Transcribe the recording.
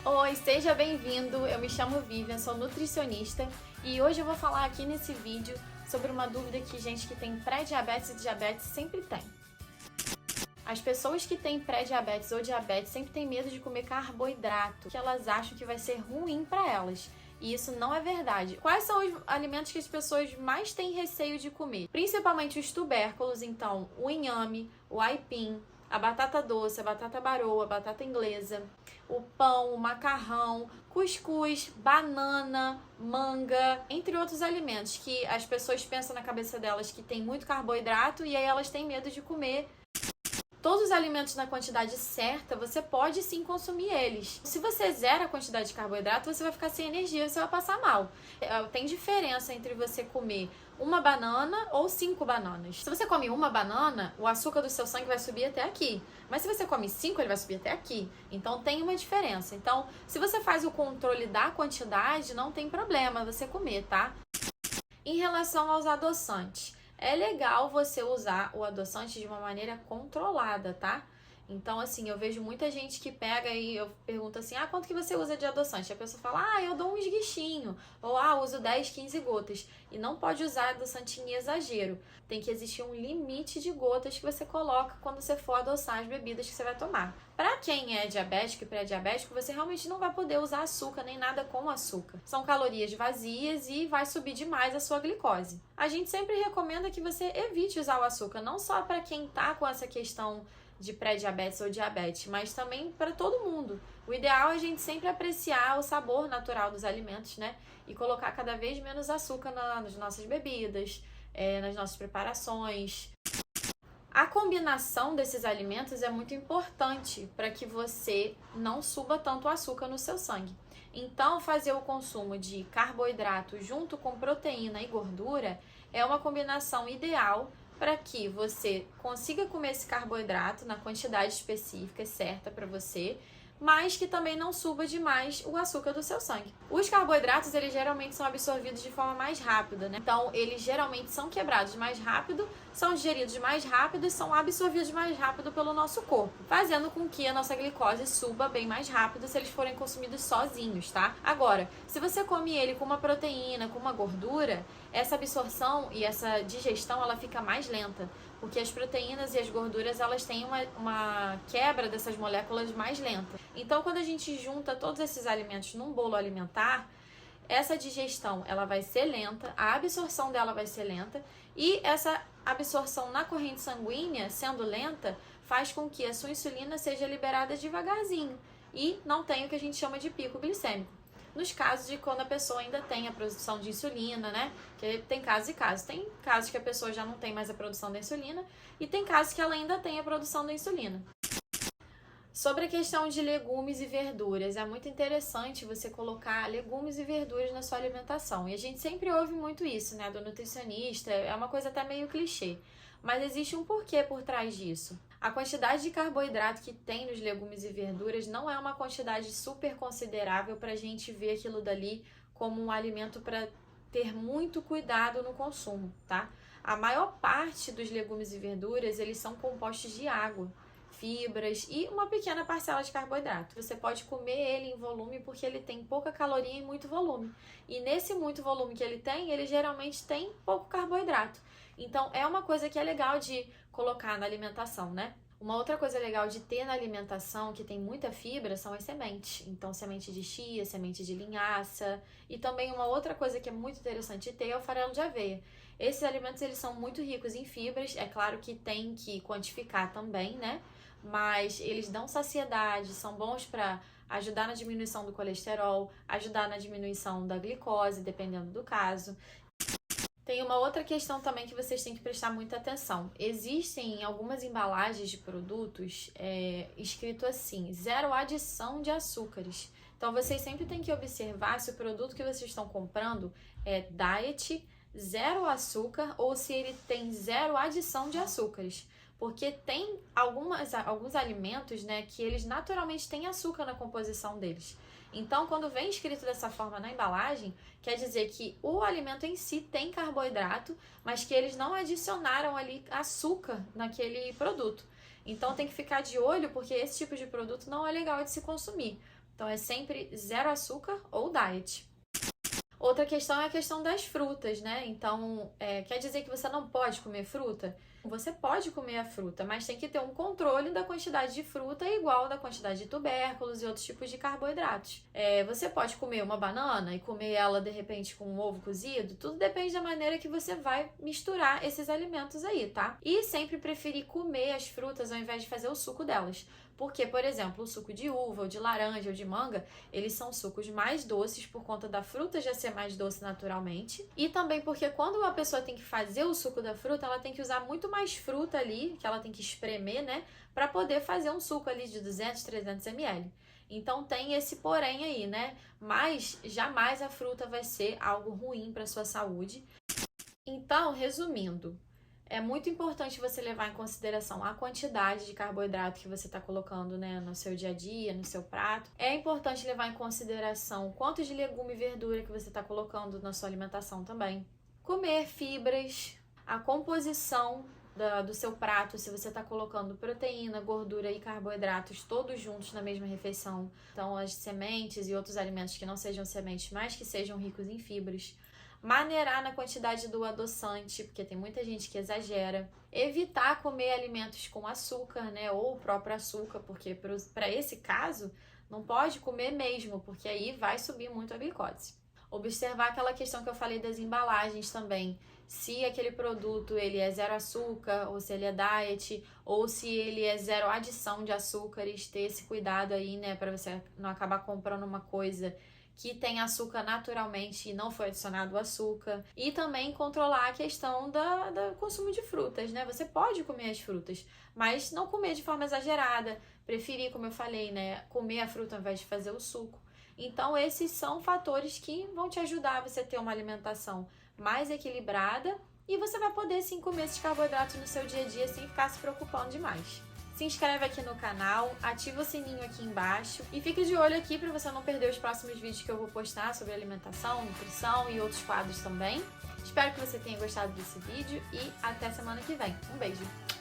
Oi, seja bem-vindo. Eu me chamo Vivian, sou nutricionista e hoje eu vou falar aqui nesse vídeo sobre uma dúvida que gente que tem pré-diabetes e diabetes sempre tem. As pessoas que têm pré-diabetes ou diabetes sempre têm medo de comer carboidrato, que elas acham que vai ser ruim para elas. E isso não é verdade. Quais são os alimentos que as pessoas mais têm receio de comer? Principalmente os tubérculos, então, o inhame, o aipim, a batata doce, a batata baroa, a batata inglesa, o pão, o macarrão, cuscuz, banana, manga, entre outros alimentos que as pessoas pensam na cabeça delas que tem muito carboidrato e aí elas têm medo de comer. Todos os alimentos na quantidade certa, você pode sim consumir eles. Se você zera a quantidade de carboidrato, você vai ficar sem energia, você vai passar mal. Tem diferença entre você comer uma banana ou 5 bananas. Se você come uma banana, o açúcar do seu sangue vai subir até aqui. Mas se você come 5, ele vai subir até aqui. Então tem uma diferença. Então, se você faz o controle da quantidade, não tem problema você comer, tá? Em relação aos adoçantes, é legal você usar o adoçante de uma maneira controlada, tá? Então, assim, eu vejo muita gente que pega e eu pergunto assim, quanto que você usa de adoçante? A pessoa fala, eu dou um esguichinho, ou uso 10, 15 gotas. E não pode usar adoçante em exagero. Tem que existir um limite de gotas que você coloca quando você for adoçar as bebidas que você vai tomar. Para quem é diabético e pré-diabético, você realmente não vai poder usar açúcar nem nada com açúcar. São calorias vazias e vai subir demais a sua glicose. A gente sempre recomenda que você evite usar o açúcar, não só para quem tá com essa questão de pré-diabetes ou diabetes, mas também para todo mundo. O ideal é a gente sempre apreciar o sabor natural dos alimentos, né? E colocar cada vez menos açúcar nas nossas bebidas, nas nossas preparações. A combinação desses alimentos é muito importante para que você não suba tanto o açúcar no seu sangue. Então, fazer o consumo de carboidrato junto com proteína e gordura é uma combinação ideal para que você consiga comer esse carboidrato na quantidade específica certa para você, mas que também não suba demais o açúcar do seu sangue. Os carboidratos, eles geralmente são absorvidos de forma mais rápida, né? Então, eles geralmente são quebrados mais rápido, são digeridos mais rápido e são absorvidos mais rápido pelo nosso corpo, fazendo com que a nossa glicose suba bem mais rápido se eles forem consumidos sozinhos, tá? Agora, se você come ele com uma proteína, com uma gordura, essa absorção e essa digestão, ela fica mais lenta, porque as proteínas e as gorduras, elas têm uma quebra dessas moléculas mais lenta. Então, quando a gente junta todos esses alimentos num bolo alimentar, essa digestão, ela vai ser lenta, a absorção dela vai ser lenta, e essa absorção na corrente sanguínea, sendo lenta, faz com que a sua insulina seja liberada devagarzinho e não tenha o que a gente chama de pico glicêmico. Nos casos de quando a pessoa ainda tem a produção de insulina, né? Que tem casos e casos. Tem casos que a pessoa já não tem mais a produção da insulina e tem casos que ela ainda tem a produção da insulina. Sobre a questão de legumes e verduras, é muito interessante você colocar legumes e verduras na sua alimentação. E a gente sempre ouve muito isso, né, do nutricionista, é uma coisa até meio clichê. Mas existe um porquê por trás disso. A quantidade de carboidrato que tem nos legumes e verduras não é uma quantidade super considerável para a gente ver aquilo dali como um alimento para ter muito cuidado no consumo, tá? A maior parte dos legumes e verduras, eles são compostos de água, fibras e uma pequena parcela de carboidrato. Você pode comer ele em volume porque ele tem pouca caloria e muito volume. E nesse muito volume que ele geralmente tem pouco carboidrato. Então, é uma coisa que é legal de colocar na alimentação, né? Uma outra coisa legal de ter na alimentação, que tem muita fibra, são as sementes. Então, semente de chia, semente de linhaça. E também uma outra coisa que é muito interessante de ter é o farelo de aveia. Esses alimentos, eles são muito ricos em fibras. É claro que tem que quantificar também, né? Mas eles dão saciedade, são bons para ajudar na diminuição do colesterol, ajudar na diminuição da glicose, dependendo do caso. Tem uma outra questão também que vocês têm que prestar muita atenção. Existem algumas embalagens de produtos escrito assim, 0 adição de açúcares. Então, vocês sempre têm que observar se o produto que vocês estão comprando é diet, 0 açúcar ou se ele tem 0 adição de açúcares. Porque tem alguns alimentos, né, que eles naturalmente têm açúcar na composição deles. Então, quando vem escrito dessa forma na embalagem, quer dizer que o alimento em si tem carboidrato, mas que eles não adicionaram ali açúcar naquele produto. Então, tem que ficar de olho, porque esse tipo de produto não é legal de se consumir. Então é sempre 0 açúcar ou diet. Outra questão é a questão das frutas, né? Então, quer dizer que você não pode comer fruta? Você pode comer a fruta, mas tem que ter um controle da quantidade de fruta igual da quantidade de tubérculos e outros tipos de carboidratos. Você pode comer uma banana e comer ela, de repente, com um ovo cozido? Tudo depende da maneira que você vai misturar esses alimentos aí, tá? E sempre preferir comer as frutas ao invés de fazer o suco delas. Porque, por exemplo, o suco de uva, ou de laranja, ou de manga, eles são sucos mais doces por conta da fruta já ser mais doce naturalmente. E também porque quando uma pessoa tem que fazer o suco da fruta, ela tem que usar muito mais fruta ali, que ela tem que espremer, né? Para poder fazer um suco ali de 200, 300 ml. Então tem esse porém aí, né? Mas jamais a fruta vai ser algo ruim para sua saúde. Então, resumindo, é muito importante você levar em consideração a quantidade de carboidrato que você está colocando, né, no seu dia a dia, no seu prato. É importante levar em consideração quanto de legume e verdura que você está colocando na sua alimentação também. Comer fibras, a composição do seu prato, se você está colocando proteína, gordura e carboidratos todos juntos na mesma refeição. Então, as sementes e outros alimentos que não sejam sementes, mas que sejam ricos em fibras. Maneirar na quantidade do adoçante, porque tem muita gente que exagera. Evitar comer alimentos com açúcar, né, ou o próprio açúcar, porque para esse caso não pode comer mesmo, porque aí vai subir muito a glicose. Observar aquela questão que eu falei das embalagens também. Se aquele produto ele é 0 açúcar, ou se ele é diet, ou se ele é 0 adição de açúcares, ter esse cuidado aí, né, para você não acabar comprando uma coisa que tem açúcar naturalmente e não foi adicionado açúcar. E também controlar a questão do consumo de frutas, né? Você pode comer as frutas, mas não comer de forma exagerada. Preferir, como eu falei, né, comer a fruta ao invés de fazer o suco. Então, esses são fatores que vão te ajudar a você ter uma alimentação mais equilibrada e você vai poder, sim, comer esses carboidratos no seu dia a dia sem ficar se preocupando demais. Se inscreve aqui no canal, ativa o sininho aqui embaixo e fique de olho aqui para você não perder os próximos vídeos que eu vou postar sobre alimentação, nutrição e outros quadros também. Espero que você tenha gostado desse vídeo e até semana que vem. Um beijo!